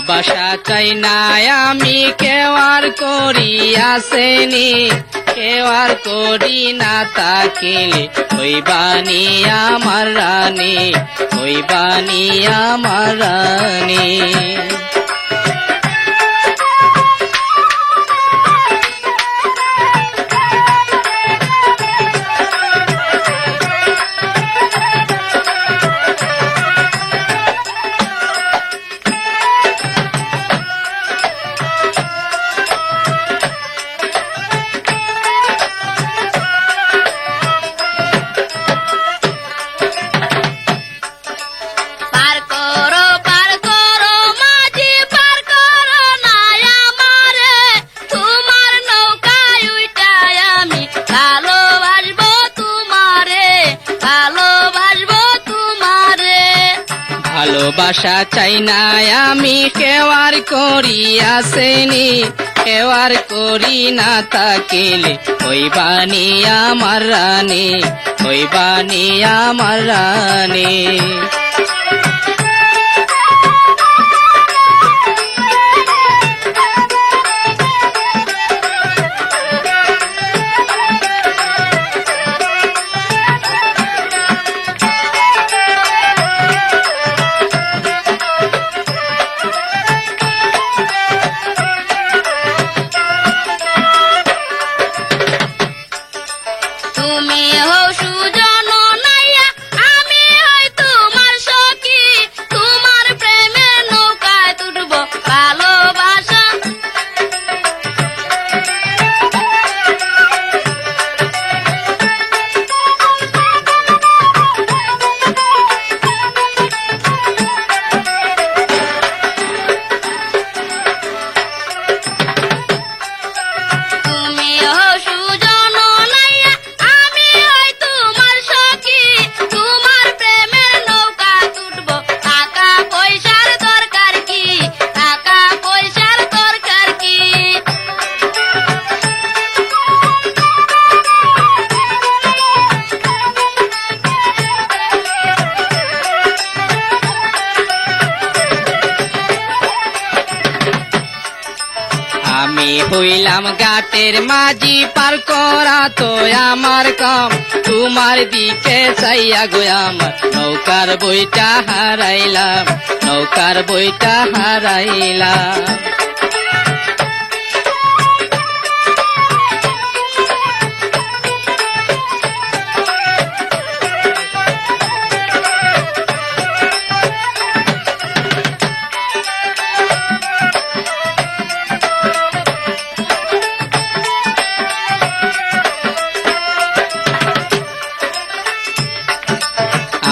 ভালোবাসা চাই না আমি কেউ আর করি আসেনি, কেউ আর করি না তাকিলে হইবানি আমার রানী, হইবানি আমার রানী। ভালোবাসা চাই না আমি কেউ আর করি আসেনি, কেউ আর করি না তাকিলে হইবানি আমার রানী, হইবানি আমার রানী। আমি হইলাম ঘাটের মাঝি পার করা তো আমার কাম, তোমার দিকে চাইয়া গো আমার নৌকার বইটা হারাইলাম, নৌকার বইটা হারাইলাম।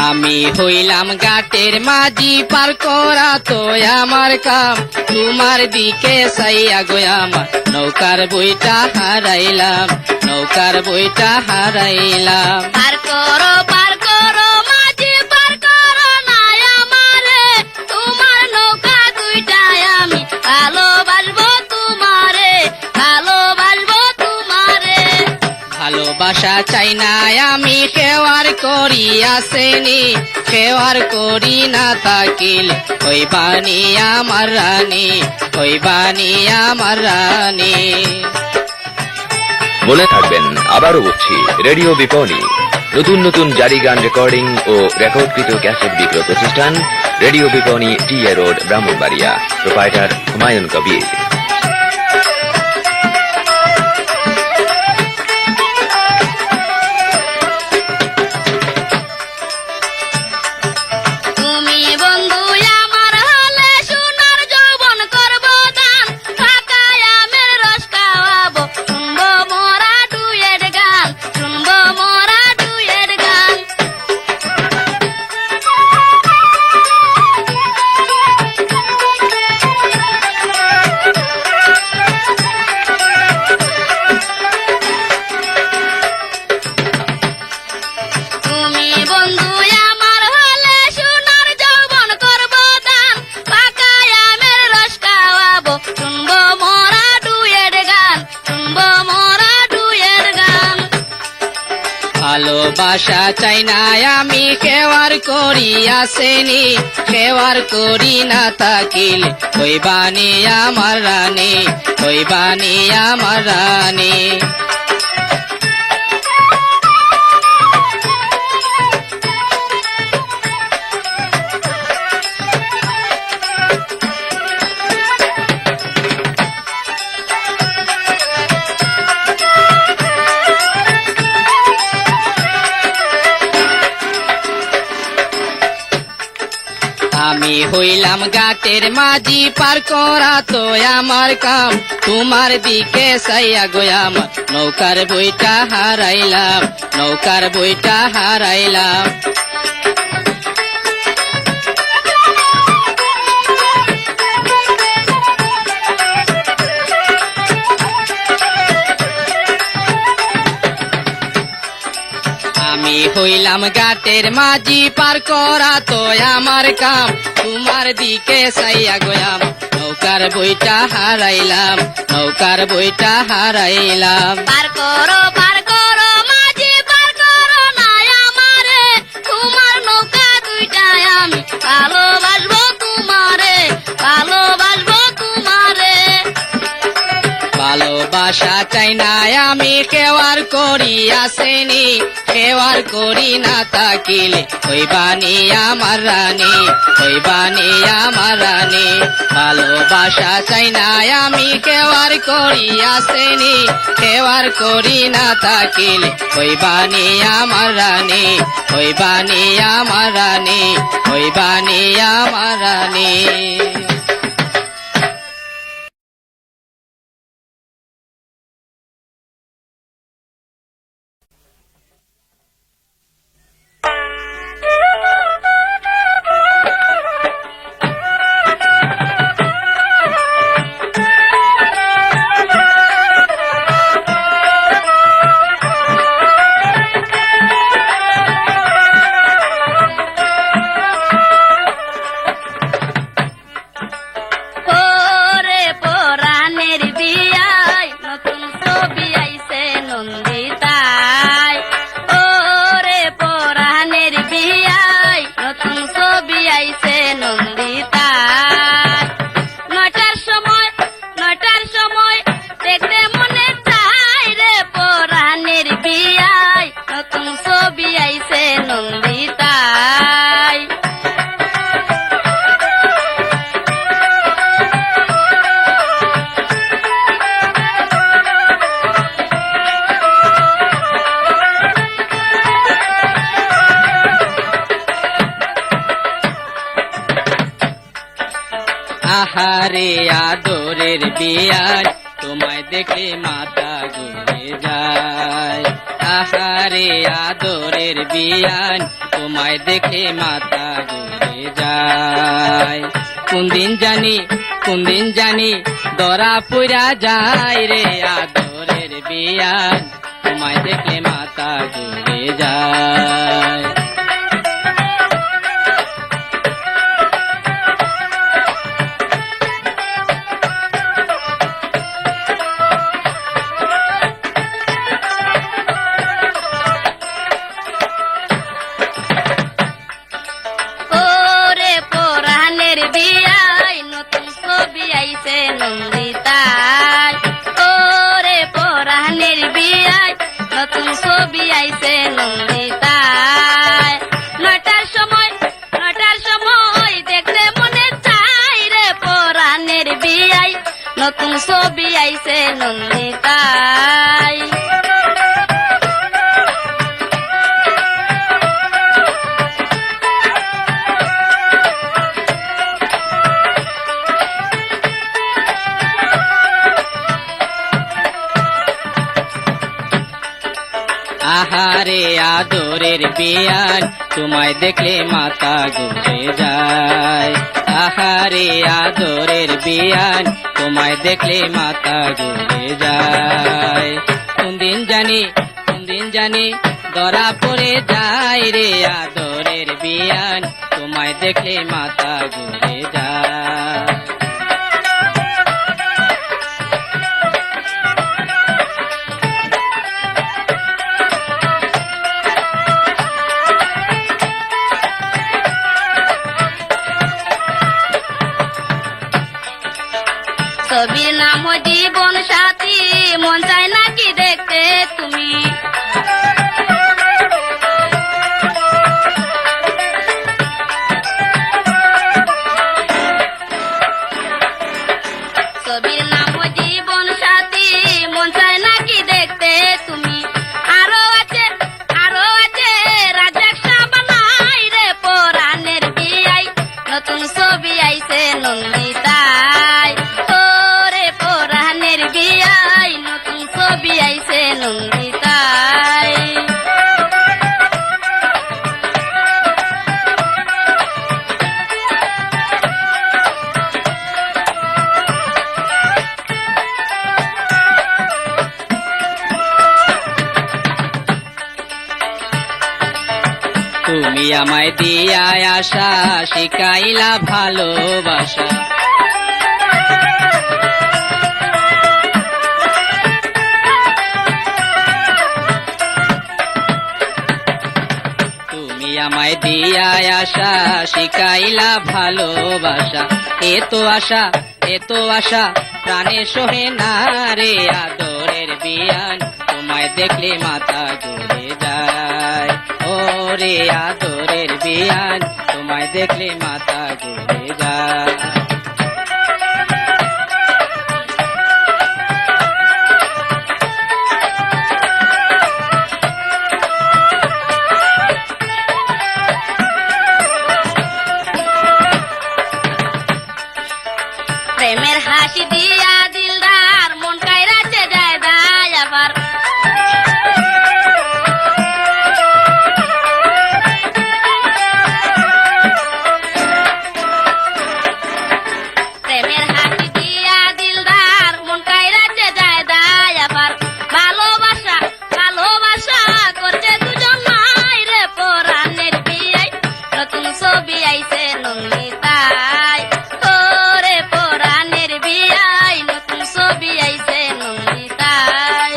আমি হইলাম ঘাটের মাঝি পার করা তো আমার কাম, তোমার দিকে চাইয়া গো আমার নৌকার বইটা হারাইলাম, নৌকার বইটা হারাইলাম। পার করো মাঝি পার করো না আমারে, তোমার নৌকা দুইটায় আমি ভালোবাসবো তোমারে, ভালোবাসবো তোমারে। ভালোবাসা চাই না আমি কেউ আর করি আসেনি, কেউ আর করি না তাকিলে হইবানি আমার রানী, হইবানি আমার রানী। মনে থাকবেন, আবারও বলছি, রেডিও বিপণী নতুন নতুন জারি গান রেকর্ডিং ও রেকর্ডকৃত ক্যাসেট বিক্রয় প্রতিষ্ঠান, রেডিও বিপণী TA road, Brahmanbaria. Proprietor Humayun Kabir. ভালোবাসা চাই না আমি কেওয়ার করি আসেনি কেওয়ার করি না থাকিলে হইবানি আমার রানী হইবানি আমার রানী আমি হইলাম গাটের মাঝি পার করা তো আমার কাম তোমার দিকে সাইয়া গোয়াম নৌকার বইটা হারাইলাম নৌকার বইটা হারাইলাম আমি হইলাম গাটের মাঝি পার করা তো আমার কাম তোমার দিকে সাইয়া গোয়াম নৌকার বইটা হারাইলাম নৌকার বইটা হারাইলাম পার করো মাঝি পার করো না আমারে তোমার নৌকা দুইটায় আমি ভালোবাসবো তোমারে ভালোবাসবো তোমারে ভালোবাসা চাই না আমি কেওয়ার করি আসেনি কেওয়ার করি না থাকিলে হইবানি আমার রানী হইবানি আমার রানী ভালোবাসা চাই না আমি কেওয়ার করি আসেনি কেওয়ার করি না থাকিলে হইবানি আমার রানী হইবানি আমার রানী হইবানি আমার রানী ওরে পরাণের বিয়ায় নতুন ছবি আইছে নন্দিতায় ওরে পরাণের বিয়ায় নতুন ছবি আইছে নন্দিতায় নটার সময় দেখতে মনে চায় রে পরাণের বিয়ায় নতুন ছবি আইছে নন্দিতায় আহারে আদরের বিয়ান তোমায় দেখে মাথা ঘুরে যায় আহারে আদরের বিয়ান তোমায় দেখে মাথা ঘুরে যায় কোন দিন জানি দরা পুরা যায় রে আদরের বিয়ান তোমায় দেখে মাথা ঘুরে যায় ওরে পরাণের বিয়ায় নতুন ছবি আইছে নন্দিতায় ওরে পরাণের বিয়ায় নতুন ছবি আইছে নন্দিতায় নটার সময় দেখতে মনে চাই রে পরাণের বিয়ায় নতুন ছবি আইছে নন্দিতায় আহারে আদরের বিয়ান তোমায় দেখলে মাথা ঘুরে যায় আহারে আদরের বিয়ান তোমায় দেখলে মাথা ঘুরে যায় কোন দিন জানি ধরা পড়ে যায় রে আদরের বিয়ান তোমায় দেখলে মাথা ঘুরে যায় তুমি আমায় দিয়া আশা শিখাইলা ভালোবাসা তুমি আমায় দিয়া আশা শিখাইলা ভালোবাসা এত আশা প্রাণে সোহে না রে আদরের বিয়ান তোমায় দেখলে মাথা ঘুরে যায় ও রে আদরের বিয়ান তোমায় দেখলে মাথা ঘুরে যায় প্রেমের হাসি দিয়া দিলদার মন কাইরাতে যায় দায় আবার প্রেমের হাসি দিয়া দিলদার মন কাইরাতে যায় দায় আবার ভালোবাসা করছে দুজন নাই রে পরাণের বিয়াই নতুন ছবি আইছে নন্দিতাই ওরে পরাণের বিয়াই নতুন ছবি আইছে নন্দিতাই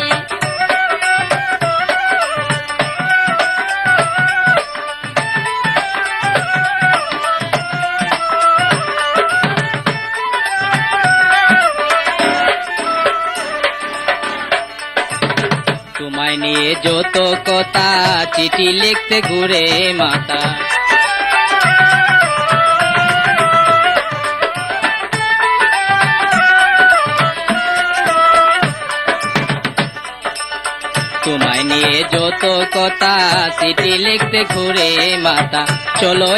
তোমায় নিয়ে যত কথা চিঠি লিখতে ঘুরে মাথা তোমায় নিয়ে যত কথা চিঠি লিখতে ঘুরে মাথা চলো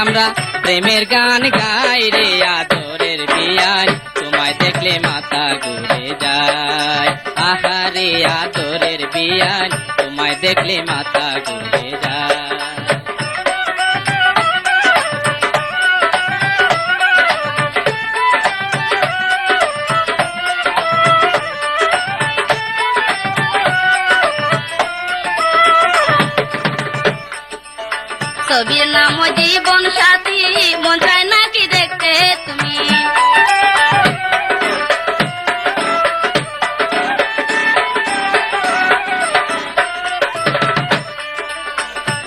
আমরা প্রেমের গান গাই রে আদরের বিয়ান তোমায় দেখলে মাথা ঘুরে যায় আহারে আদরের বিয়ান তোমায় দেখলে মাথা ঘুরে যায় ছবির নাম জীবন সাথী মন চায় নাকি দেখতে তুমি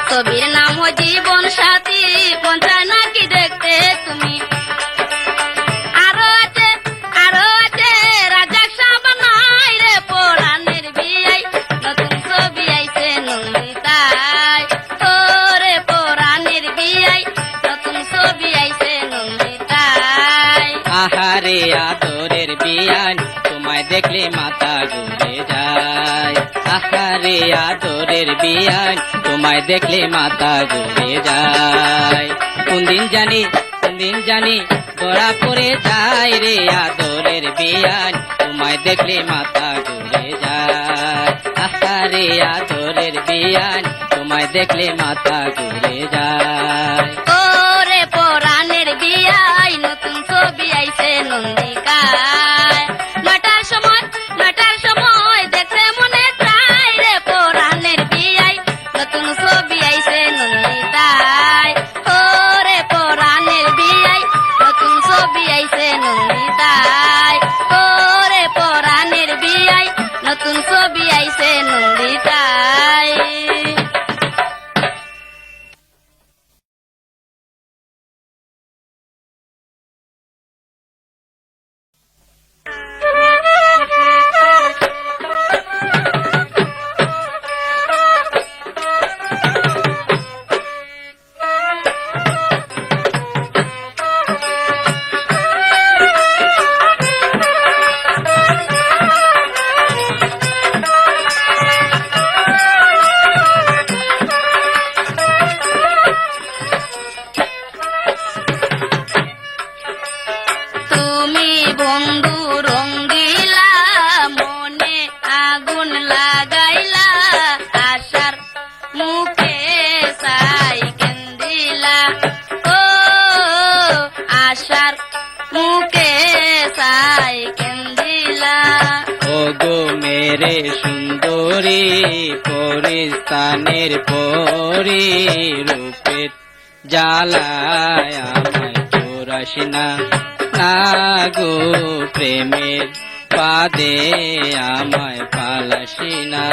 ছবির নাম জীবন সাথী মন চায় নাকি দেখতে তুমি আরো আছে রাজাক সাবানাই রে পরাণের বিয়াই নতুন ছবি আইছে নন্দিতাই ওরে পরাণের বিয়াই নতুন ছবি আইছে নন্দিতাই আহারে আদরের বিয়ান তোমায় দেখলে মাথা ঘুরে যায় আহারে আদরের বিয়ান তোমায় দেখলে মাথা ঘুরে যায় কোন দিন জানি ধরা পড়ে যায় রে আদরের বিয়ান তোমায় দেখলে মাথা ঘুরে যায় আহারে আদরের বিয়ান তোমায় দেখলে মাথা ঘুরে যায় ওরে পরাণের বিয়াই নতুন ছবি আইছে নন্দিকায় নটার সময় দেখতে মনে চাই রে পরাণের বিয়াই নতুন ছবি আইছে নন্দিতাই ওরে পরাণের বিয়াই নতুন ছবি আইছে নন্দিতাই ওরে পরাণের বিয়াই নতুন ছবি আইছে নন্দিতাই তুমি বন্ধু রঙ্গিলা মনে আগুন লাগাইলা আশার মুখে সাই কেন্দিলা ও আশার মুখে সাই কেন্দিলা ও গো মেরে সুন্দরী পরিস্তানের পরি রূপের জ্বালায় আমায় চোরাসিনা না গো প্রেমের পাদে আমায় পালাসিনা।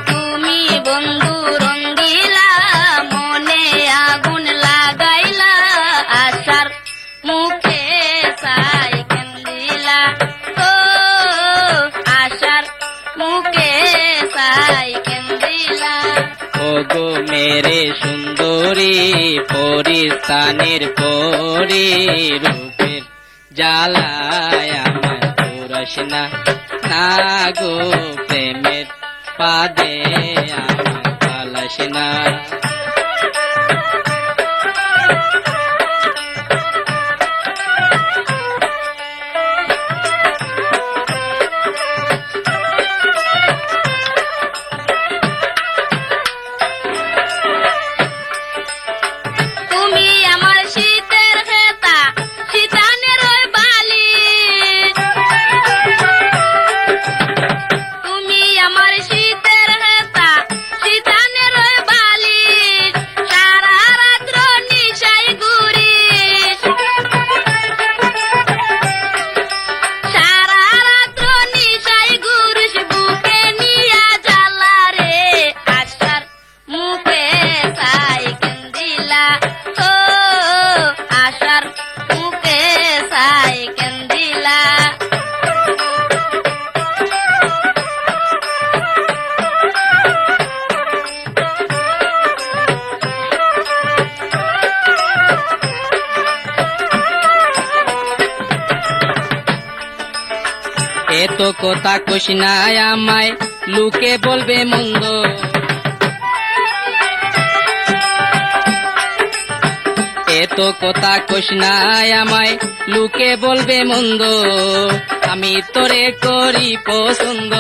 তুমি বন্ধু রঙ্গিলা মনে আগুন লাগাইলা আশার মুখে সাই কেন্দিলা ও আশার মুখে সাই কেন্দিলা। ও গো মেরে সুন্দরী পরিস্তানের পরি রূপের জ্বালায় আমায় চোরাসিনা না গো প্রেমের পাদে আমায় পালাসিনা। তুমি আমার শীতের হেতা শীতানের ওই বালি, তুমি আমার শীতের হেতা শীতানের ওই বালি, সারা রাত্র নিশাই ঘুরি, সারা রাত্র নিশাই ঘুরিস বুকে নিয়া জ্বালা রে আশার মুখে সাই কেন্দিলা ও আশার মুখে সাই কেন্দিলা। এত কথা কোশ না আমায় লোকে বলবে মন্দ, এত কথা কোশ না আমায় লোকে বলবে মন্দ, আমি তোরে করি পছন্দ,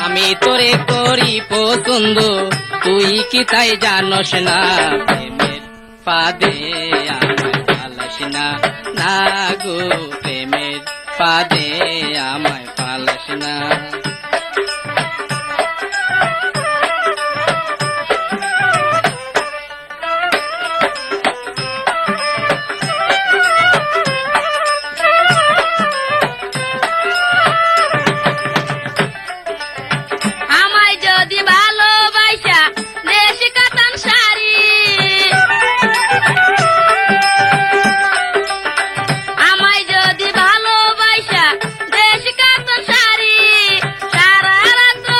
আমি তোরে করি পছন্দ, তুই কি তাই জানোস না প্রেমের পাদে আমায় পালাসিনা না গো প্রেমের পাদে আমায় পালাসিনা। আমায় যদি ভালোবাসা দেশ কাতান শাড়ি, আমায় যদি ভালোবাসা দেশ কাতান শাড়ি, সারা রাত্র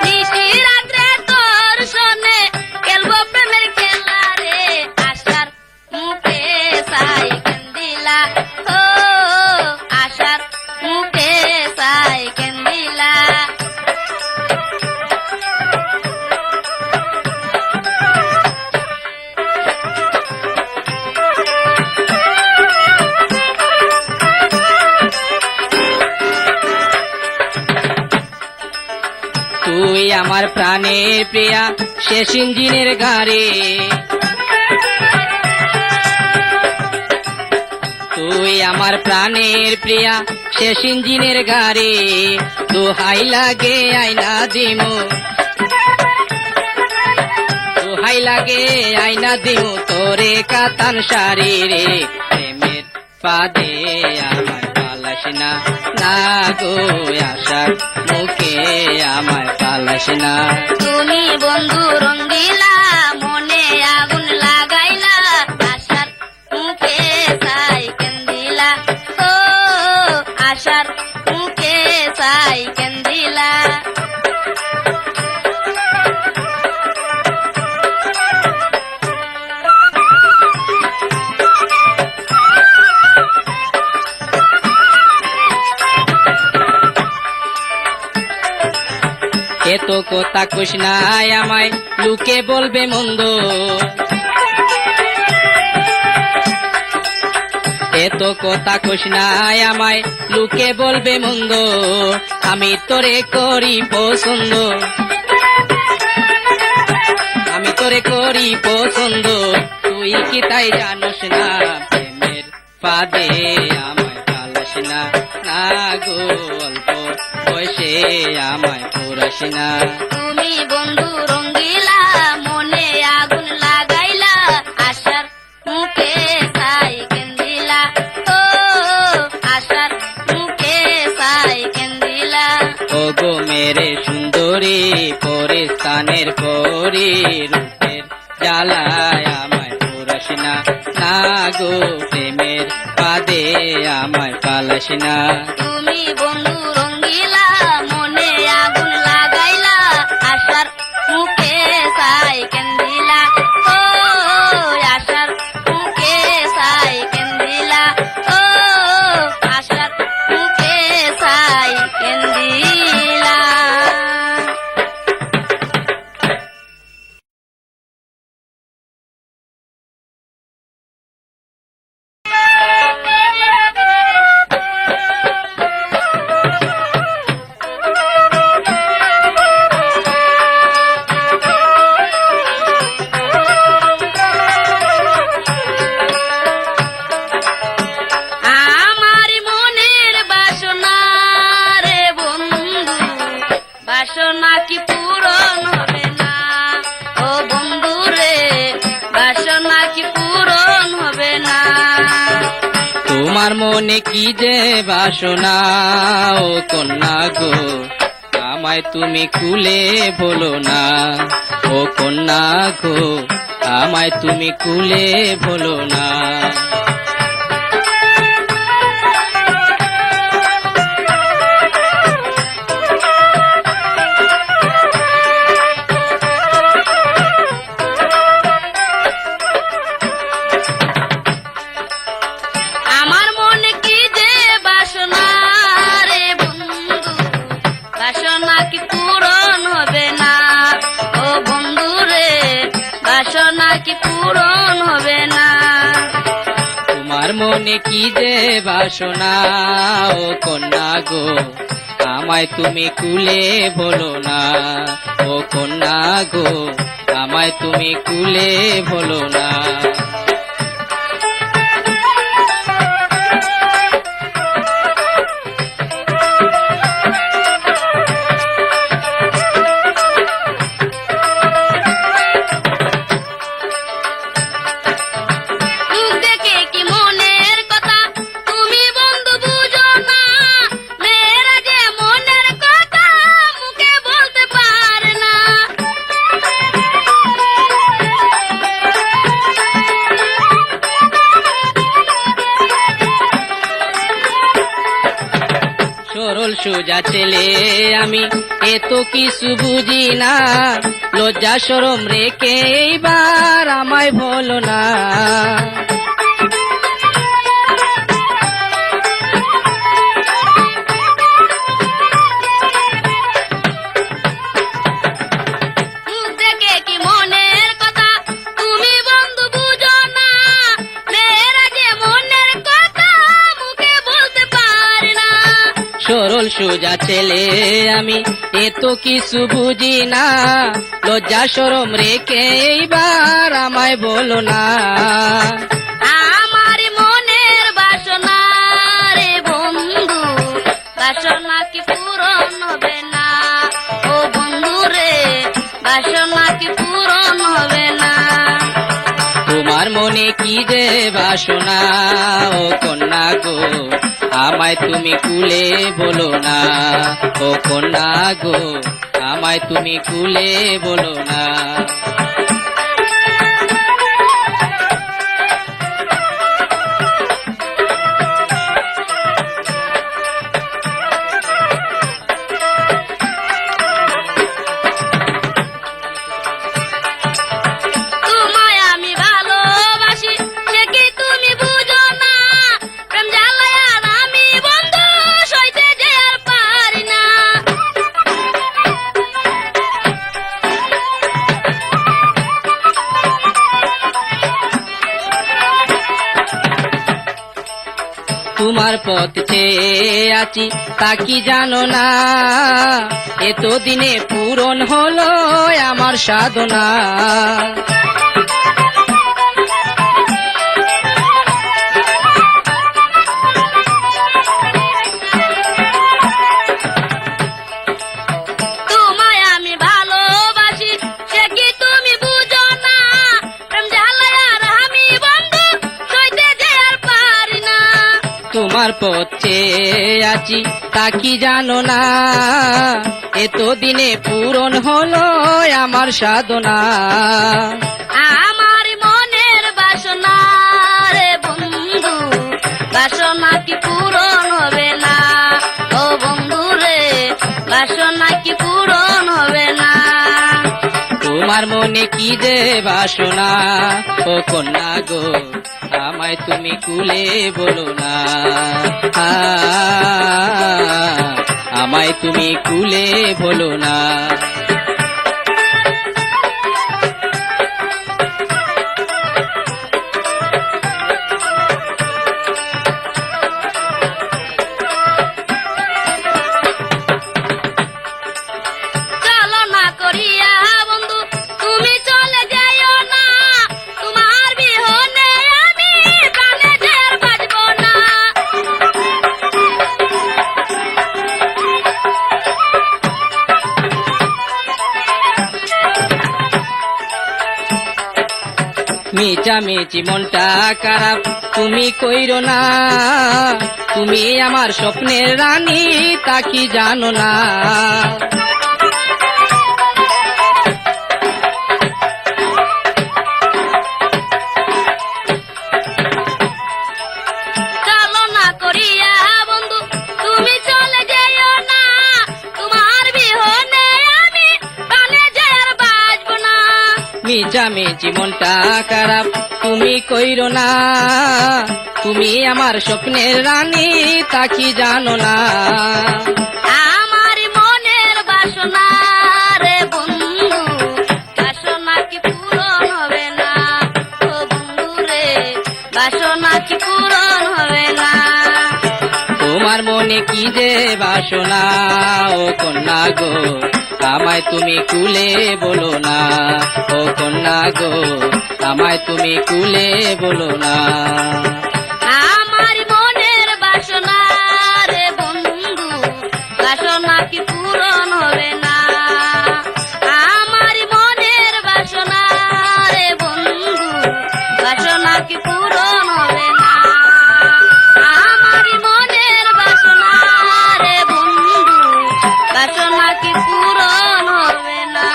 নিশি রাত্রে তোর সনে খেলবো প্রেমের খেলা রে আশার মুখে সাই কেন্দিলা ও আশার মুখে সাই কেন্দিলা। তুই আমার প্রাণের প্রিয়া শেষ ইঞ্জিনের গাড়ি, তুই আমার প্রাণের প্রিয়া শেষ ইঞ্জিনের গাড়ি, দোহাই লাগে আইনা দিমু, দোহাই লাগে আইনা দিমু তোরে কাতান শাড়ি রে প্রেমের পাদে আমায় পালাসিনা না গো আশার মুখে আমায় পালাসিনা। তুমি বন্ধু রঙ্গিলা মনে আগুন লাগাইলা আশার মুখে সাই কেন্দিলা ও আশার মুখে সাই কেন্দিলা। এত কথা কইস নাই আমায় লোকে বলবে মন্দ, এত কথা কইস নাই আমায় লোকে বলবে মন্দ, আমি তোরে করি পছন্দ, আমি তোরে করি পছন্দ, তুই কি তাই জানোস না, প্রেমের ফাঁদে আমায় পালাস না, না গো অল্প বয়সে আমায় পুরাস না। তুমি বন্ধু রঙ্গিলা মনে আগুন লাগাইলা, আশার মুখে ছাই কেন্দিলা, ও আশার মুখে ছাই কেন্দিলা। ও গো মেরে সুন্দরী পরিস্থানের পরি, রূপের জ্বালায় আমায় পুরাস না, না গো প্রেমের ফাঁদে আমায় পালাস না। তুমি বন্ধু রঙ্গিলা মনে আগুন লাগাইলা, আশার মুখে ছাই কেন্দিলা, ও আশার মুখে ছাই কেন্দিলা, ও আশার মুখে ছাই কেন্দিলা। আমার মনের বাসনা রে বন্ধু, বাসনা কি পূরণ হবে না, ও বন্ধু রে বাসনা কি পূরণ হবে না। তোমার মনে কি যে বাসনা ও কন্যা গো, আমায় তুমি খুলে বলো না, ও কন্যা গো আমায় তুমি খুলে বলো না। আমার মনে কি যে বাসনা রে বন্ধু, বাসনা কি পূরণ হবে না, ও বন্ধু রে বাসনা কি পূরণ হবে না। তোমার মনে কি যে বাসনা ও কন্যা গো, আমায় তুমি খুলে বলো না, ও কন্যা গো আমায় তুমি খুলে বলো না। মুখ দেখে কি মনের কথা তুমি বন্ধু বুঝো না, মেয়েরা যে মনের কথা মুখে বলতে পারে না। সরল সোজা ছেলে আমি এত কিছু বুঝি না, লজ্জা শরম রেখে এইবার আমায় বলো না। মুখ দেখে কি মনের কথা তুমি বন্ধু বুঝো না, মেয়েরা যে মনের কথা মুখে বলতে পারে না। সরল সোজা ছেলে আমি এত কিছু বুঝি না, লজ্জা শরম রেখে এইবার আমায় বলো না। আমার মনের বাসনা রে বন্ধু, বাসনা কি পূরণ হবে না, ও বন্ধু রে বাসনা কি পূরণ হবে না। তোমার মনে কি যে বাসনা ও কন্যা গো, আমায় তুমি কুলে বলো না, ও কন্যা গো আমায় তুমি কুলে বলো না। তোমায় আমি ভালোবাসি সে কি তুমি বুঝো না, প্রেম জ্বালায় আর আমি বন্ধু সইতে যে আর পারি না। তোমার পথ চেয়ে আছি তা কি জানো না, এতদিনে পূরণ হলো আমার সাধনা। তোমায় আমি ভালোবাসি সে কি তুমি বুঝো না, প্রেম জ্বালায় আর আমি বন্ধু সইতে যে আর পারি না। তোমার পথ চেয়ে আছি তা কি জানো না, এতদিনে পূরণ হলো আমার সাধনা। আমার মনের বাসনা রে বন্ধু, বাসনা কি পূরণ হবে না, ও বন্ধু রে বাসনা কি পূরণ হবে না। তোমার মনে কি যে বাসনা ও কন্যা গো, আমায় তুমি কুলে বলো না, আমায় তুমি কুলে বলো না। চালনা করিয়া বন্ধু তুমি চলে যাইও না, তোমার বিহনে আমি প্রাণে যে আর বাঁচব না। মিচামিচি মনটা খারাপ তুমি কইরো না, তুমি আমার স্বপ্নের রানী তা কি জানো না। চালনা করিয়া বন্ধু তুমি চলে যাইও না, তোমার বিহনে আমি প্রাণে যে আর বাঁচব না। মিচামিচি মনটা খারাপ তুমি কইরো না, তুমি আমার স্বপ্নের রানী তা কি জানো না। আমার মনের বাসনা রে বন্ধু, বাসনা কি পূরণ হবে না, ও বন্ধু রে বাসনা কি পূরণ হবে না। তোমার মনে কি যে বাসনা ও কন্যা গো, আমায় তুমি কুলে বলো না, ও কন্যা গো আমায় তুমি কুলে বলো না। আমার মনের বাসনা রে বন্ধু, বাসনা কি পূরণ হবে না। আমার মনের বাসনা রে বন্ধু, বাসনা কি পূরণ হবে না। আমার মনের বাসনা রে বন্ধু, বাসনা কি পূরণ হবে না।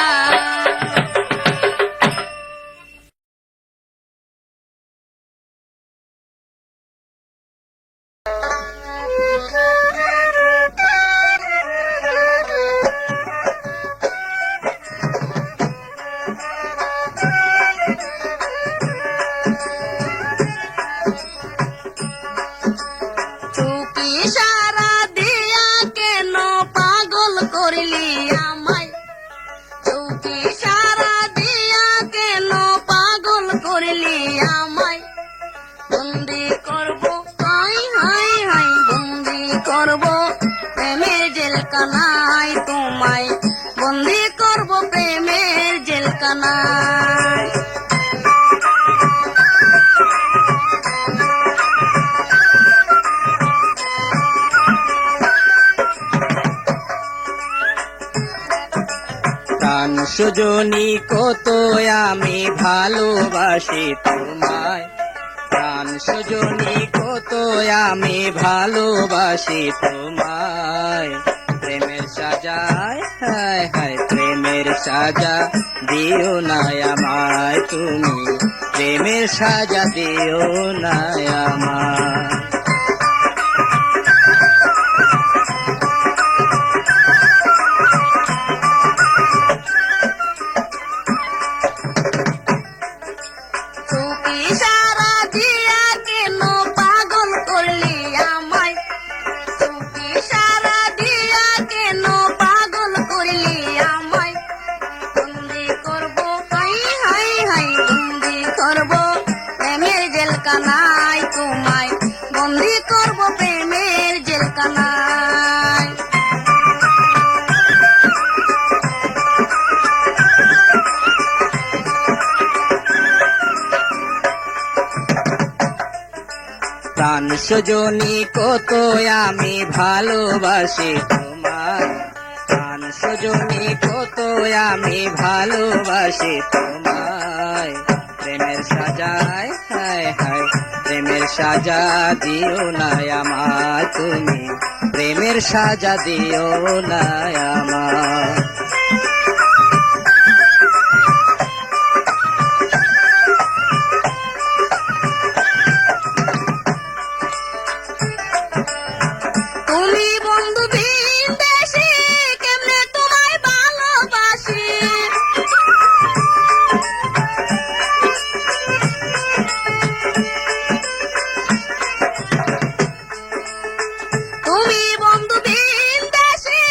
চুপি সারা দিয়া কেন পাগল করলি আমায়, চুপি সারা দিয়া কেন পাগল করলি আমায়। বন্দি করব হাই হাই হাই, বন্দি করব প্রেমের জেলখানায় তোমায়, বন্দি করব প্রেমের জেলখানায়। প্রাণ সজনী কত আমি ভালোবাসি তোমায়, প্রাণ সজনী কত আমি ভালোবাসি তোমায়। প্রেমের সাজায় হায় হায়, প্রেমের সাজা দিও না আমায় তুমি, প্রেমের সাজা দিও না আমায়। চুপি সারা দিয়া কেন পাগল করলি আমায়, চুপি সারা দিয়া কেন পাগল করলি আমায়। বন্দি করব হাই হাই হাই, বন্দি করব প্রেমের জেলখানায় তোমায়, বন্দি করব করব প্রেমের জেলখানায়। প্রাণ সজনী কত আমি ভালোবাসি তোমায়, প্রাণ সজনী কত আমি ভালোবাসি তোমায়। প্রেমের সাজায় হায় হায়, প্রেমের সাজা দিও না আমার তুমি, প্রেমের সাজা দিও না আমার। তুমি বন্ধু বিদেশে কেমনে তোমায় ভালোবাসি, তুমি বন্ধু বিদেশে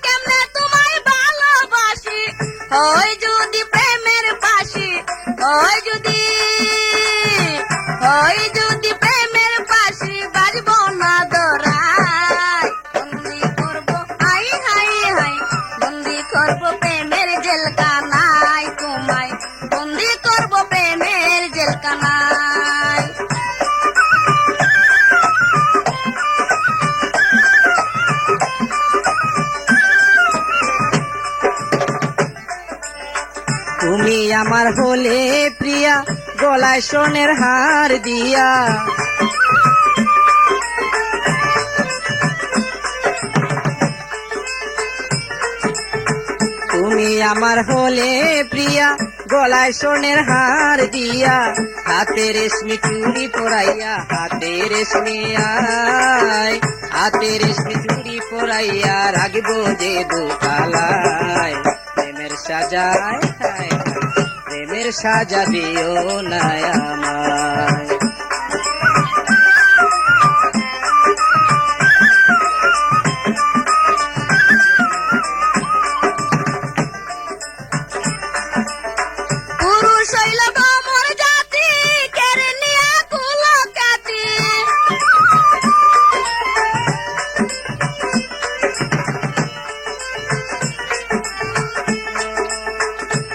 কেমনে তোমায় ভালোবাসি। হয় যদি প্রেমের পাশি, হয় যদি প্রেমের পাশি বাজব না দরায়। বন্দি করব হাই হাই হাই, বন্দি করব প্রেমের জেলখানায় তোমায়, বন্দি করব প্রেমের জেলখানায়। তুমি আমার হলে প্রিয়া, গলায় সোনের হার দিয়া, তুমি আমার হলে প্রিয়া, গলায় সোনের হার দিয়া, হাতে রেশমি চুড়ি পরাইয়া, হাতে রেশমি আয়, হাতে রেশমি চুড়ি পরাইয়া রাখবো যে দুপালায়। প্রেমের সাজায় হায় হায়, প্রেমের সাজা দিও না আমায়। পুরুষ হইল গোমর জাতি, কেড়ে নিয়া কুলো কাটি।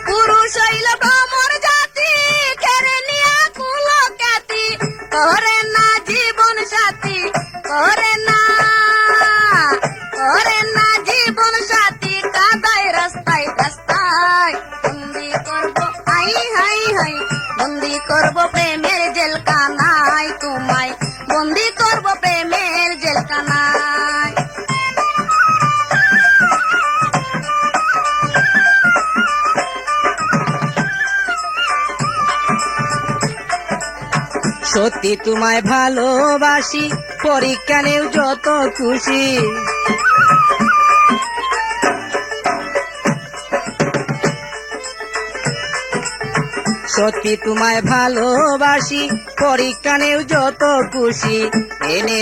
পুরুষ হইল গোমর জাতি, কেড়ে নিয়া কুলো কাটি। করে না জীবন সাথী, করে না জীবন সাথী, কাদায় রাস্তায় রাস্তায়। বন্দি করব হাই হাই হাই, বন্দি করব প্রেমের জেলখানায় তোমায়, বন্দি করব প্রেমের জেলখানায়। সত্যি তোমায় ভালোবাসি, পরীক্ষা নেও যত খুশি। সত্যি তোমায় ভালোবাসি, পরীক্ষা নেও যত খুশি। এনে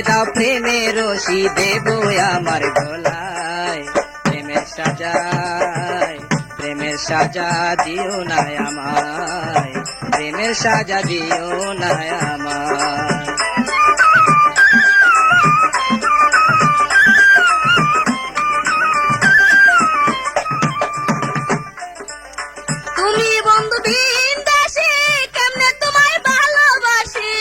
দাও প্রেমের রশি, দেবো আমার গলায়। প্রেমের সাজায়, প্রেমের সাজা দিও না আমায়, প্রেমের সাজা দিও না আমায়। তুমি বন্ধু বিদেশে কেমনে তোমায় ভালোবাসি,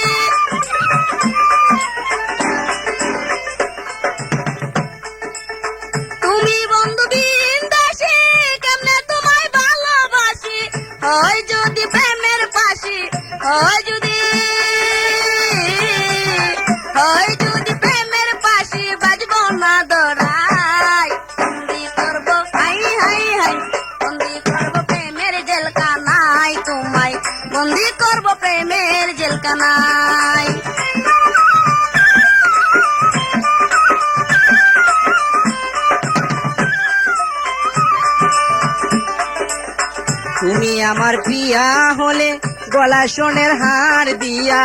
তুমি বন্ধু বিদেশে কেমনে তোমায় ভালোবাসি। হয় যদি প্রেমের পাশি, হয় যদি প্রেমের পাশি বাজব না দরায়। বন্দি করব হাই হাই হাই, বন্দি করব প্রেমের জেলখানায় তোমায়, বন্দি করব প্রেমের জেলখানায়। তুমি আমার প্রিয়া হলে, গলা সোনের হার দিয়া,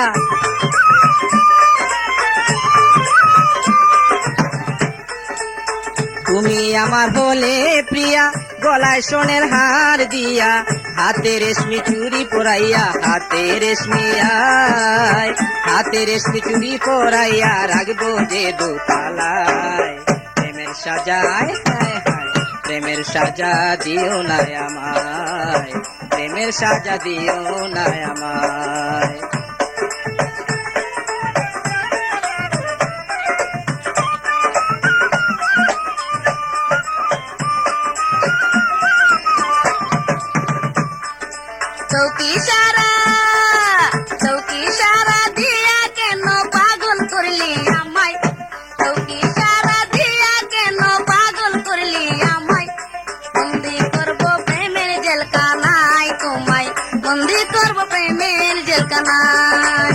তুমি আমার হলে প্রিয়া, গলায় সোনের হার দিয়া, হাতে রেশমি চুড়ি পরাইয়া হাতে রেশমি আয়, হাতে রেশমি চুড়ি পরাইয়া রাখবো যে দোতালায়। প্রেমের সাজায় হায় হায়, প্রেমের সাজা দিও না আমায়, প্রেমের সাজা দিও না আমায়। চৌকি সারা দিয়া কেন পাগল করলি আমায়, চৌকি সারা দিয়া কেন পাগল করলি আমায়। বন্দি করব প্রেমের জেলখানায় তোমায়, বন্দি করব প্রেমের জেলখানায়।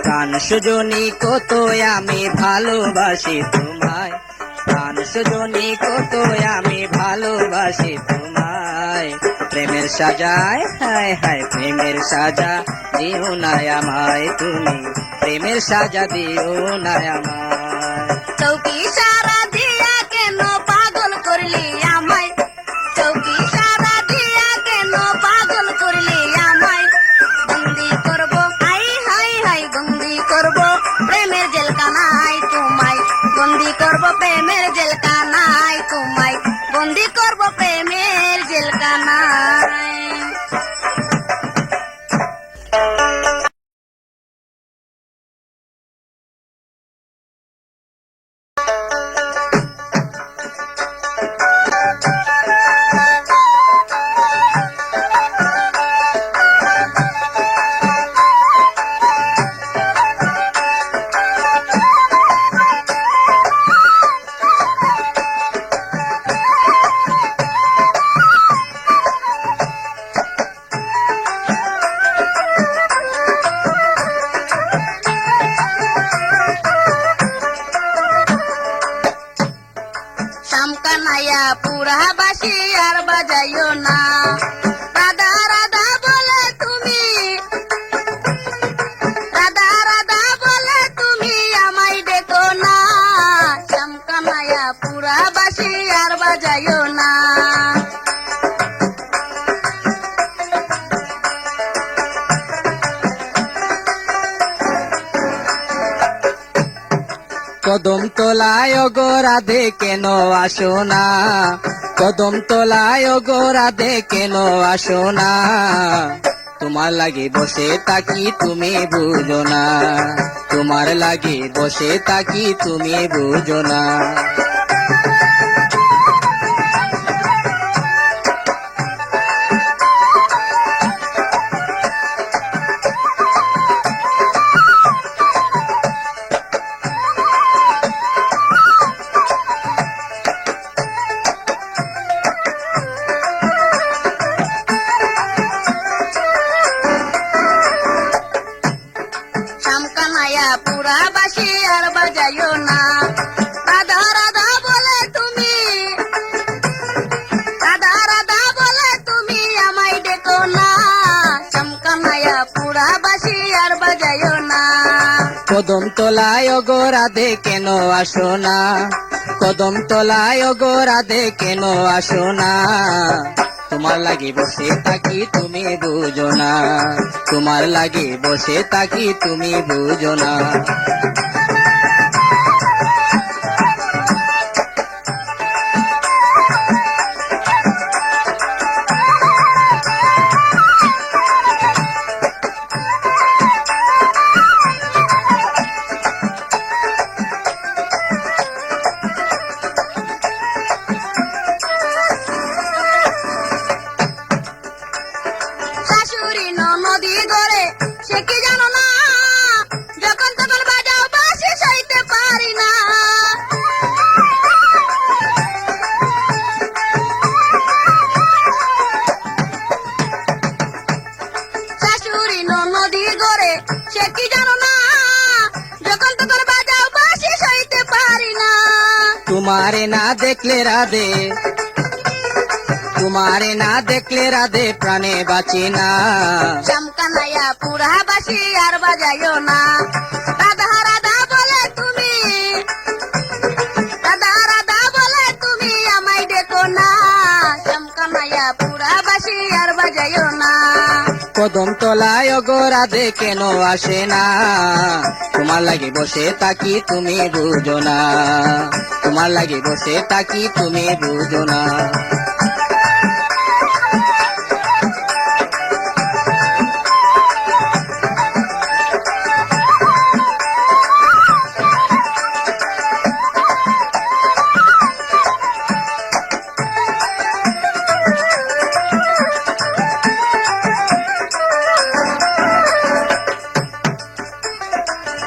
প্রাণ সজনী কত আমি ভালোবাসি তোমায়, প্রাণ সজনী কত আমি ভালোবাসি তোমায়। প্রেমের সাজায় হায় হায়, প্রেমের সাজা দিও না আমায় তুমি, প্রেমের সাজা দিও না আমায়। চৌকি সারা দিয়া কেন পাগল করলি আমায়, চৌকি সারা দিয়া কেন পাগল করলি আমায়। বন্দি করব হাই হাই হাই, বন্দি করব প্রেমের জেলখানায় তোমায়, বন্দি করব প্রেমের জেলখানায় তোমায়, বন্দি করব প্রেমের জেলখানায়। শামকানাইয়া পুরা বাসি আর বাজাইও না, রাধা রাধা বলে তুমি, রাধা রাধা বলে তুমি আমায় ডেকো না। শামকানাইয়া পুরা বাসি আর বাজাইও না। কদম তলায় গো রাধে কেন আসো না, কদম তলায় গো রাধে কেন আসো না। তোমার লাগে বসে থাকি তুমি বুঝো না, তোমার লাগে বসে থাকি তুমি বুঝো না। শামকানাইয়া পুরা বাসি আর বাজাইও না, রাধা রাধা বলে তুমি, রাধা রাধা বলে তুমি আমায় ডেকো না। শামকানাইয়া পুরা বাসি আর বাজাইও না। কদম তলায় গো রাধে কেন আসো না, কদম তলায় গো রাধে কেন আসো না। তোমার লাগে বসে থাকি তুমি বুঝো না, তোমার লাগে বসে থাকি তুমি বুঝো না। শাশুড়ি নদী গড়ে সে কি জানো না, যখন তখন বাজাও বাসি সইতে পারি না। শাশুড়ি নদী গড়ে সে কি জানো না, যখন তখন বাজাও বাসি সইতে পারি না। তোমারে না দেখলে রাধে, তোমারে না দেখলে রাধে প্রাণে বাঁচি না। শামকানাইয়া পুরা বাসি আর বাজাইও না, রাধা রাধা বলে তুমি, না শ্যামকানাইয়া পুরা বাসি আর বাজাইও না কদম তলায় অগরাধে কেন আসে না তোমার লাগে বসে তাকি তুমি বুঝো না তোমার লাগে বসে তাকি তুমি বুঝো না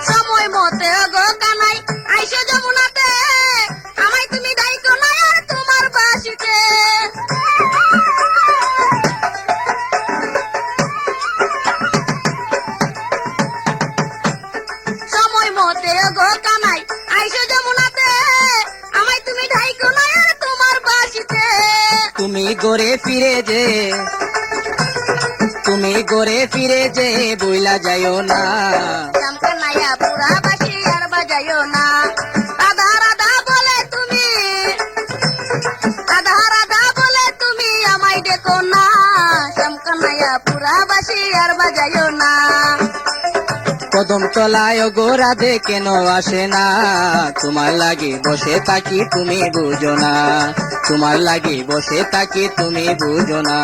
সময় মতে গো কানাই আইসো যমুনাতে আমায় তুমি দায়িত্ব নাই আর তোমার বাসিতে সময় মতে গো কানাই আইসো যমুনাতে আমায় তুমি দায়িত্ব নাই আর তোমার বাসিতে তুমি গড়ে ফিরে যে তুমি গড়ে ফিরে যে বইলা যাইও না শ্যামকানাইয়া পুরা বাসি আর বাজাইও না রাধা রাধা বলে তুমি রাধা রাধা বলে তুমি আমায় ডেকো না শ্যামকানাইয়া পুরা বাসি আর বাজাইও না কদম তলায় গোরাধে কেন আসে না তোমার লাগে বসে থাকি তুমি বুঝো না তোমার লাগে বসে থাকি তুমি বুঝো না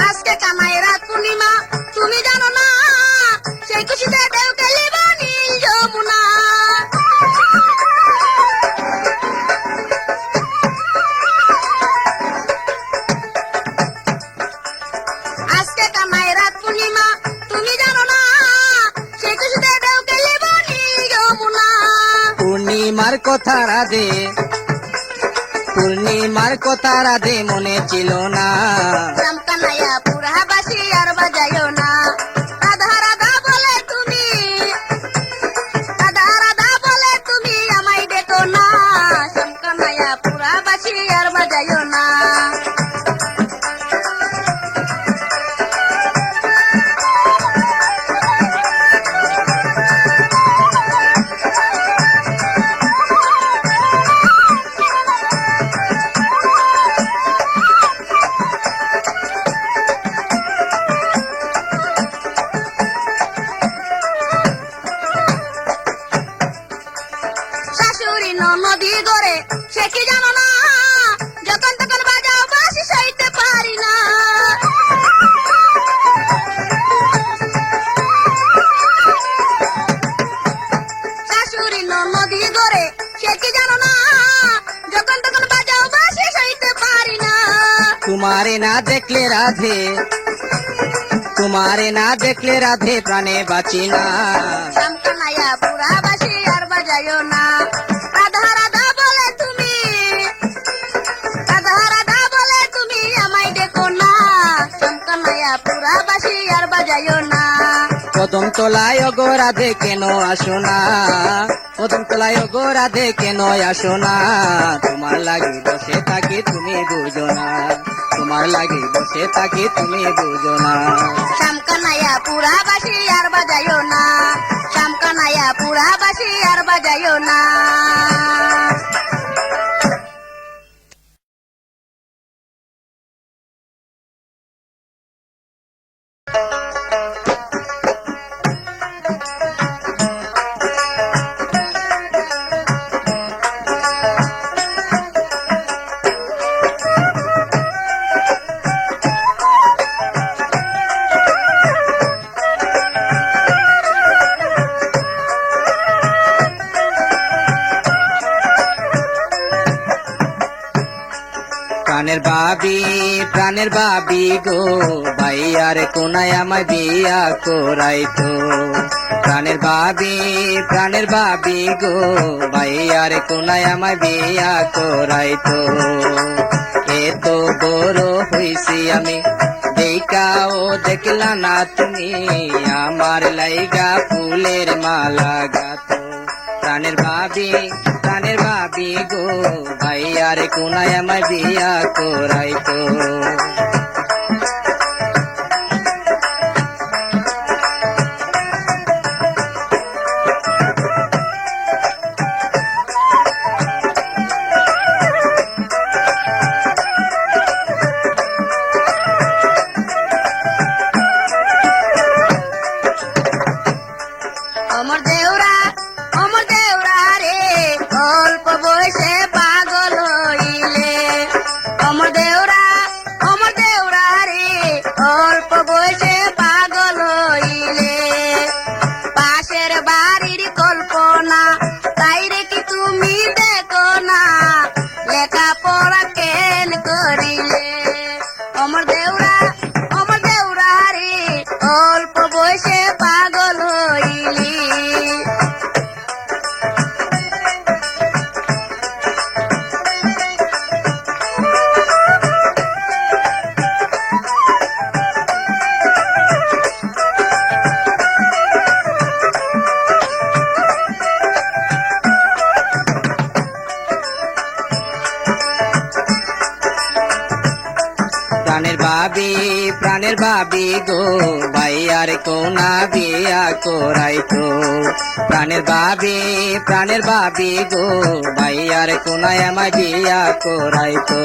আজকে কানাই রাত পূর্ণিমা তুমি জানো না সেই খুশিতে ঢেউ খেলিব নীল যমুনা আজকে কানাই রাত পূর্ণিমা তুমি জানো না সেই খুশিতে ঢেউ খেলিব নীল যমুনা পূর্ণিমার কথা রাধে পূর্ণিমার কথা রাধে মনে ছিল না শ্যামকানাইয়া পুরা বাসি আর বাজাইও না রাধা রাধা বলে তুমি রাধা রাধা বলে তুমি আমায় ডেকো না শ্যামকানাইয়া পুরা বাসি আর বাজাইও না শাশুড়ি নদী গড়ে সে কি জানো না যখন তখন বাজাও বাসি সইতে পারি না শাশুড়ি নদী গড়ে সে কি জানো না যখন তখন বাজাও বাসি সইতে পারি না তোমারে না দেখলে রাধে তোমারে না দেখলে রাধে প্রাণে বাঁচি না শ্যামকানাইয়া পুরা বাসি আর বাজাইও না রাধা রাধা বলে তুমি রাধা রাধা বলে তুমি আমায় ডেকো না শ্যামকানাইয়া পুরা বাসি আর বাজাইও না কদম তলায় অগরাধে কেন আসো না কদম তলায় অগরাধে কেন আসো না তোমার লাগে বসে থাকি তুমি বুঝো না তোমার লাগে বসে থাকি তুমি বুঝো না শ্যামকানাইয়া পুরা বাসি আর বাজাইও না শ্যামকানাইয়া পুরা বাসি আর বাজাইও না প্রাণের বাবি গো ভাইয়ার কোনায় আমায় বিয়া করাইতো। প্রাণের বাবি গো ভাইয়ার কোনায় আমায় বিয়া করাইতো। এত বড় হইছি আমি দেখাও দেখলা না তুমি, আমার লাইগা ফুলের মালা গাতো। প্রাণের বাবি গো ভাইয়ার কোনায় আমায় বিয়া করাইতো। অমর দেউরা রে অল্প বয়সে পাগল হইলে। অমর দেউরা রে অল্প বয়সে পাগল হইলে। পাশের বাড়ির কল্পনা তাই রে কি তুমি দেখো না, লেখাপড়া কেন করিলে। অমর দেউরা রে অল্প বয়সে পাগল হইলি। প্রাণের বাবি গো ভাইয়ার কোনা বিয়া করাইতো। প্রাণের বাবি গো ভাইয়ার কোনায় আমায় বিয়া করাইতো।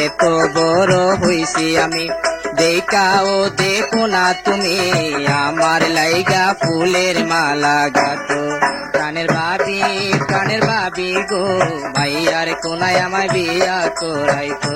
এত বড় হইছি আমি দেখাও দেখো না তুমি, আমার লাইগা ফুলের মালা গাতো। প্রাণের বাবি গো ভাইয়ার কোনায় আমায় বিয়া করাইতো।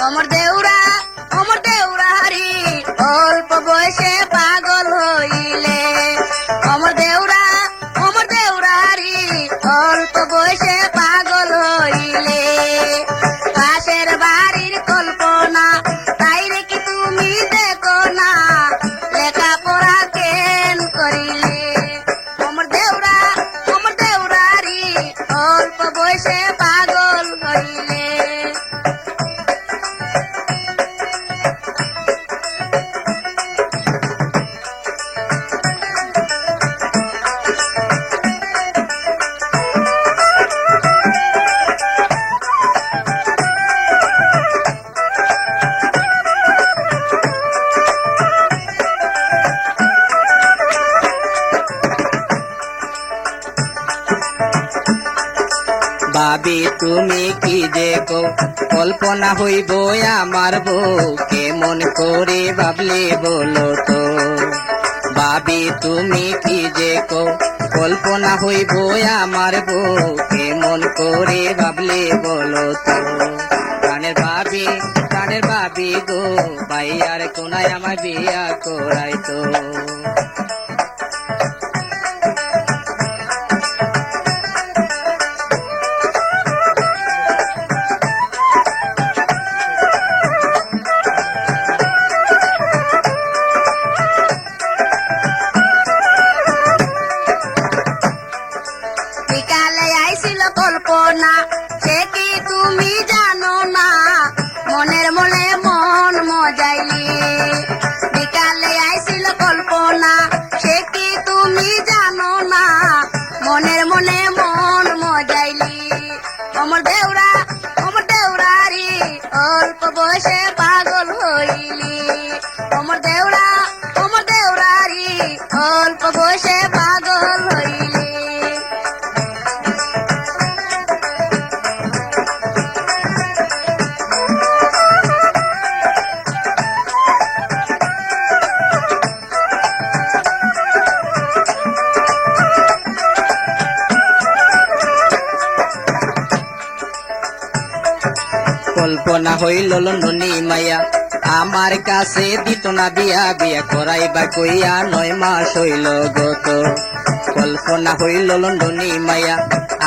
অমর দেউরা রে অল্প বয়সে পাগল হইলে। অমর দেউরা রে অল্প বয়সে পাগল হইলে। পাশের বাড়ির কল্পনা তাই রে কি তুমি দেখো না, লেখাপড়া কেন করিলে। অমর দেউরা রে অল্প বয়সে পাগল হইলে। ভাবি তুমি কি দেখো কল্পনা হইব আমার বউ, কেমন করে ভাবলে বলো তো। ভাবি তুমি কি দেখো কল্পনা হইব আমার বউ, কেমন করে ভাবলে বলো তো। প্রাণের বাবি গো ভাইয়ার কোনায় আমায় বিয়া করাইতো। বিকালে আইছিল কল্পনা সে কি তুমি জানো না, মনের মনে মন মজাইলি। বিকালে আইছিল কল্পনা সে কি তুমি জানো না, মনের মনে মন মজাইলি। অমর দেউরা রে অল্প বয়সে পাগল হইলি। অমর দেউরা রে অল্প বয়সে পাগল হইলি। কল্পনা হইল লন্ডনী মাইয়া আমার কাছে দিত না বিয়া বিয়া করাইবা কইয়া 9 মাস হইল গত কল্পনা হইল লন্ডনী মাইয়া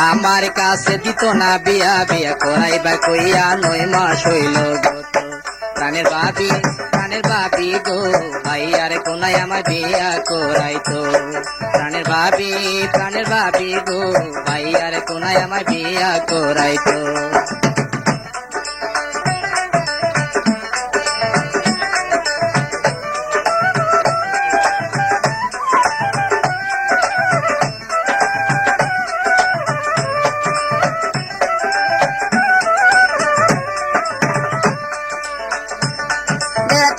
আমার কাছে দিত না বিয়া বিয়া করাইবা কইয়া 9 মাস হইল গত প্রাণের ভাবি গো ভাইয়ার কোনায় আমার বিয়া করাইতো প্রাণের ভাবি গো ভাইয়ার কোনায় আমার বিয়া করাইতো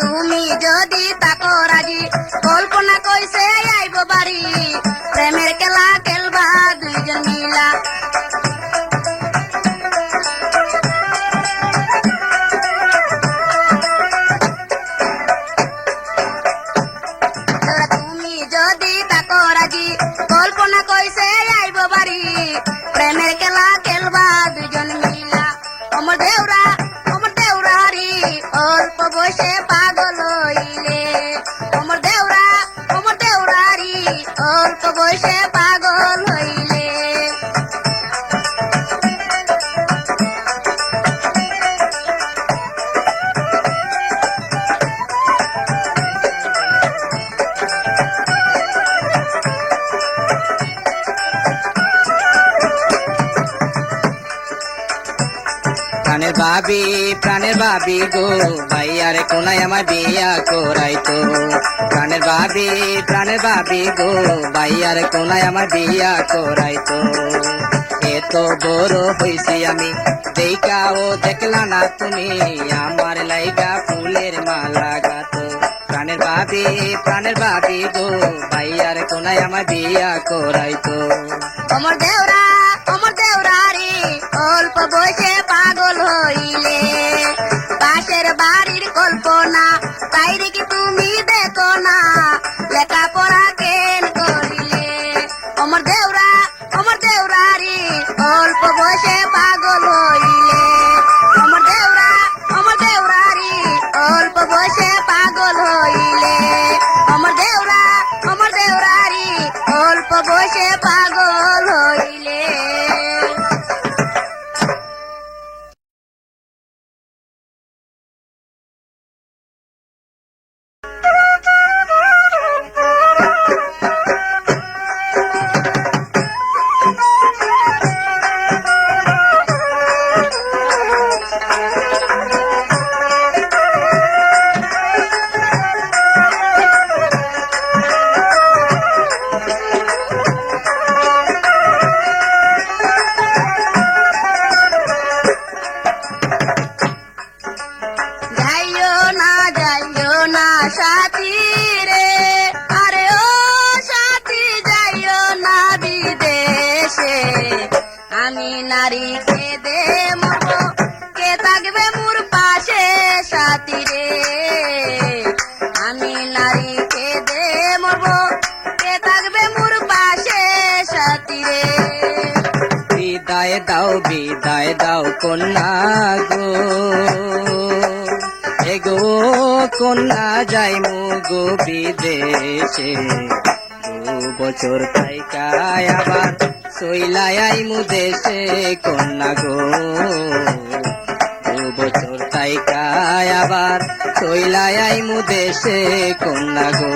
তুমি যদি তাকো রাজি কল্পনা কইছে আইব বাড়ি প্রেমের খেলা খেলবা দুইজন মিলা তুমি যদি তাকো রাজি কল্পনা কইছে আইব বাড়ি প্রেমের খেলা খেলবা দুইজন মিলা অমর দেউরারি অল্প বয়সে পাগল হইলে অমর দেউরারি অল্প বয়সে পাগল হইলে প্রাণের ভাবি গো ভাইয়ার কোনায় আমার বিয়া করাইতো প্রাণের ভাবি গো ভাইয়ার কোনায় আমার বিয়া করাইতো এত বড় হইছি আমি দেখাও দেখলা না তুমি আমার লাইগা ফুলের মালা গাতো প্রাণের ভাবি গো ভাইয়ার কোনায় আমার বিয়া করাইতো অমর দেউরারি অল্প বয়সে পাগল হইলে পাশের বাড়ির কল্পনা তাই দেখি তুমি দেখো না লেখাপড়া কেন করিলে অমর দেউরারি অল্প বয়সে পাগল হইলে অমর দেউরারি অল্প বয়সে পাগল হইলে অমর দেউরারি অল্প বয়সে পাগল হইলে যাইও না সাথী রে আরে ও সাথী যাইও না বিদেশে আমি নারী কেঁদে মরবো কে থাকবে মোর পাশে সাথী রে আমি নারী কেঁদে মরবো কে থাকবে মোর পাশে সাথী রে বিদায় দাও কন্যা গো এগো কন্যা যাইমু গো বিদেশে 2 বছর থাইকায় আবার চইলাই আইমু দেশে কন্যা গো 2 বছর থাইকায় আবার চইলাই আইমু দেশে কন্যা গো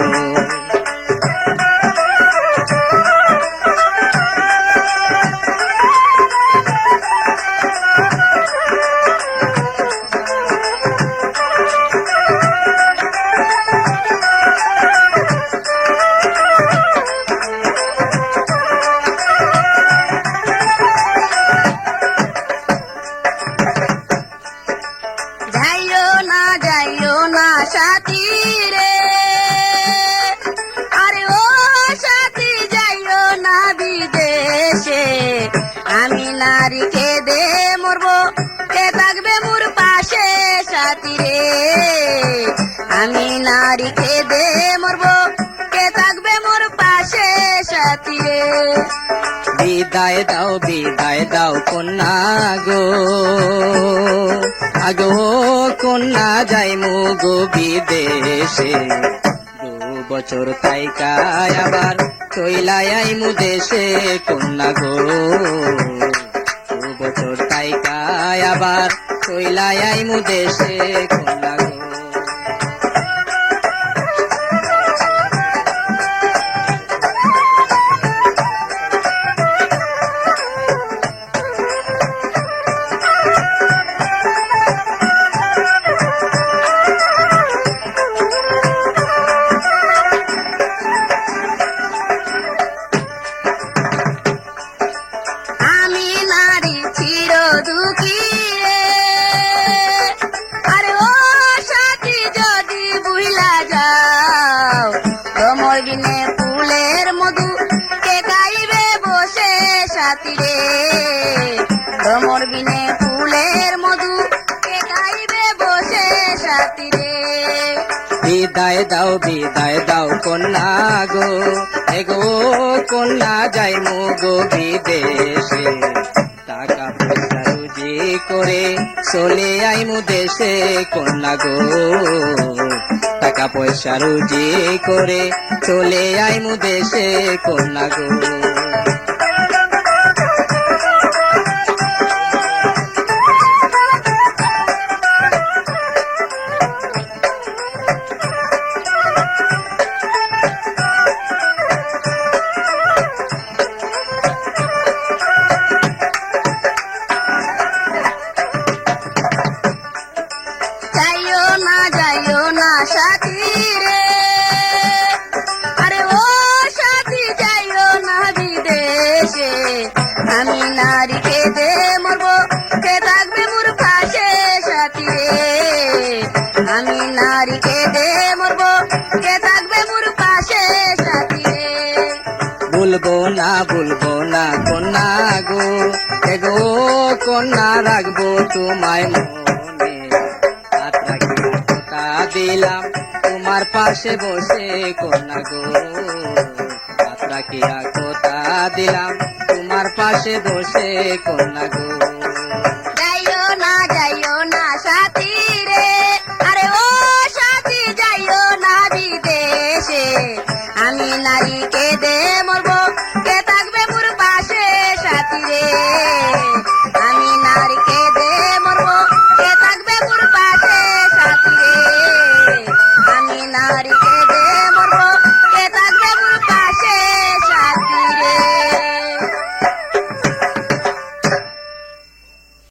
যাইও না সাথী রে আরে ও সাথী যাইও না বিদেশে আমি নারী কেঁদে মরবো কে থাকবে মোর পাশে সাথী রে আমি নারী কেঁদে মরবো কে থাকবে মোর পাশে সাথী রে বিদায় দাও কন্যা গো আগো কন্যা যাইমু গো বিদেশে, 2 বছর তাইকায় আবার চইলাই আইমু দেশে কন্যা গো, 2 বছর তাইকায় আবার চইলাই আইমু দেশে কন্যা গো। আমি নারী চির দুঃখী রে, আরে ও সাথী যদি বুইলা যাও, তোমার বিনে ফুলের মধু কে খাইবে বসে সাথী রে, তোমার বিনে ফুলের মধু কে খাইবে বসে সাথী রে। বিদায় দাও কন্যা গো, এগো কন্যা যাইমু গো বিদেশে, টাকা পয়সা রুজি করে চলে আইমু দেশে কন্যা গো, টাকা পয়সা রুজি করে চলে আইমু দেশে কন্যা গো। যাইও না সাথী রে, আরে ও সাথী যাইও না বিদেশে, আমি নারীকে দে মরবো কে থাকবে মোর পাশে সাথী রে, আমি নারীকে দে মরবো কে থাকবে মোর পাশে সাথী রে। ভুলবো না কন্যা গো, এগো কন্যা রাখবো তোমায় মনে, হাত রাখিয়া কথা দিলাম তোমার পাশে বসে কন্যা গো, হাত রাখিয়া কথা দিলাম তোমার পাশে বসে কন্যা গো।